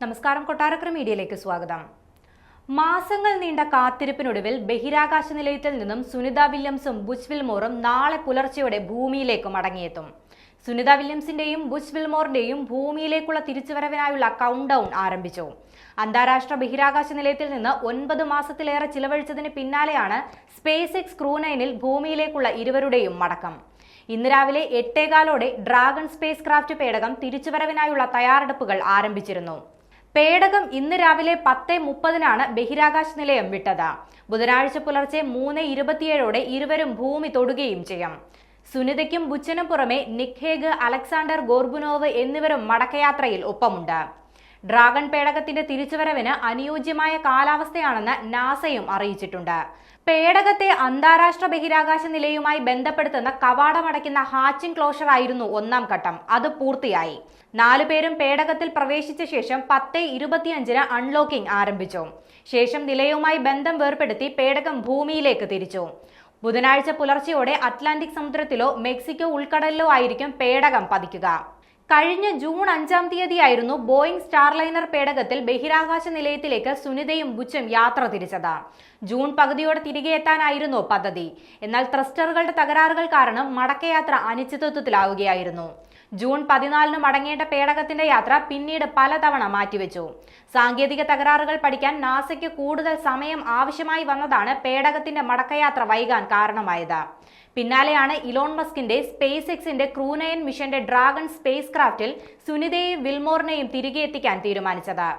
നമസ്കാരം, കൊട്ടാരക്കര മീഡിയയിലേക്ക് സ്വാഗതം. മാസങ്ങൾ നീണ്ട കാത്തിരിപ്പിനൊടുവിൽ ബഹിരാകാശ നിലയത്തിൽ നിന്നും സുനിത വില്യംസും ബുച്ച് വിൽമോറും നാളെ പുലർച്ചെയോടെ ഭൂമിയിലേക്ക് മടങ്ങിയെത്തും. സുനിത വില്യംസിന്റെയും ബുച്ച് വിൽമോറിന്റെയും ഭൂമിയിലേക്കുള്ള തിരിച്ചുവരവിനായുള്ള കൗണ്ട് ഡൗൺ ആരംഭിച്ചു. അന്താരാഷ്ട്ര ബഹിരാകാശ നിലയത്തിൽ നിന്ന് 9 മാസത്തിലേറെ ചിലവഴിച്ചതിന് പിന്നാലെയാണ് സ്പേസ് എക്സ് ക്രൂ 9 ഭൂമിയിലേക്കുള്ള ഇരുവരുടെയും മടക്കം. ഇന്ന് രാവിലെ 8:15 ഡ്രാഗൺ സ്പേസ് ക്രാഫ്റ്റ് പേടകം തിരിച്ചുവരവിനായുള്ള തയ്യാറെടുപ്പുകൾ ആരംഭിച്ചിരുന്നു. പേടകം ഇന്ന് രാവിലെ 10:30 ബഹിരാകാശ നിലയം വിട്ടത്. ബുധനാഴ്ച പുലർച്ചെ 3:27 ഇരുവരും ഭൂമി തൊടുകയും ചെയ്യും. സുനിതയ്ക്കും ബുച്ചനും പുറമെ നിക് ഹേഗ്, അലക്സാണ്ടർ ഗോർബുനോവ് എന്നിവരും മടക്കയാത്രയിൽ ഒപ്പമുണ്ട്. ഡ്രാഗൺ പേടകത്തിന്റെ തിരിച്ചുവരവിന് അനുയോജ്യമായ കാലാവസ്ഥയാണെന്ന് നാസയും അറിയിച്ചിട്ടുണ്ട്. പേടകത്തെ അന്താരാഷ്ട്ര ബഹിരാകാശ നിലയവുമായി ബന്ധപ്പെടുത്തുന്ന കവാടമടയ്ക്കുന്ന ഹാച്ചിംഗ് ക്ലോഷർ ആയിരുന്നു ഒന്നാം ഘട്ടം. അത് പൂർത്തിയായി. 4 പേരും പേടകത്തിൽ പ്രവേശിച്ച ശേഷം 10:25 അൺലോക്കിംഗ് ആരംഭിച്ചു. ശേഷം നിലയവുമായി ബന്ധം വേർപെടുത്തി പേടകം ഭൂമിയിലേക്ക് തിരിച്ചു. ബുധനാഴ്ച പുലർച്ചെയോടെ അറ്റ്ലാന്റിക് സമുദ്രത്തിലോ മെക്സിക്കോ ഉൾക്കടലിലോ ആയിരിക്കും പേടകം പതിക്കുക. കഴിഞ്ഞ ജൂൺ 5-ാം തീയതിയായിരുന്നു ബോയിംഗ് സ്റ്റാർലൈനർ പേടകത്തിൽ ബഹിരാകാശ നിലയത്തിലേക്ക് സുനിതയും ബുച്ചും യാത്ര തിരിച്ചത്. ജൂൺ പകുതിയോടെ തിരികെ എത്താനായിരുന്നു പദ്ധതി. എന്നാൽ ത്രസ്റ്ററുകളുടെ തകരാറുകൾ കാരണം മടക്കയാത്ര അനിശ്ചിതത്വത്തിലാവുകയായിരുന്നു. ജൂൺ 14 മടങ്ങേണ്ട പേടകത്തിന്റെ യാത്ര പിന്നീട് പലതവണ മാറ്റിവെച്ചു. സാങ്കേതിക തകരാറുകൾ പഠിക്കാൻ നാസയ്ക്ക് കൂടുതൽ സമയം ആവശ്യമായി വന്നതാണ് പേടകത്തിന്റെ മടക്കയാത്ര വൈകാൻ കാരണമായത്. പിന്നാലെയാണ് ഇലോൺ മസ്കിന്റെ സ്പേസ് എക്സിന്റെ ക്രൂ 9 മിഷന്റെ ഡ്രാഗൺ സ്പേസ് ക്രാഫ്റ്റിൽ സുനിതയെയും വിൽമോറിനെയും തിരികെ എത്തിക്കാൻ തീരുമാനിച്ചത്.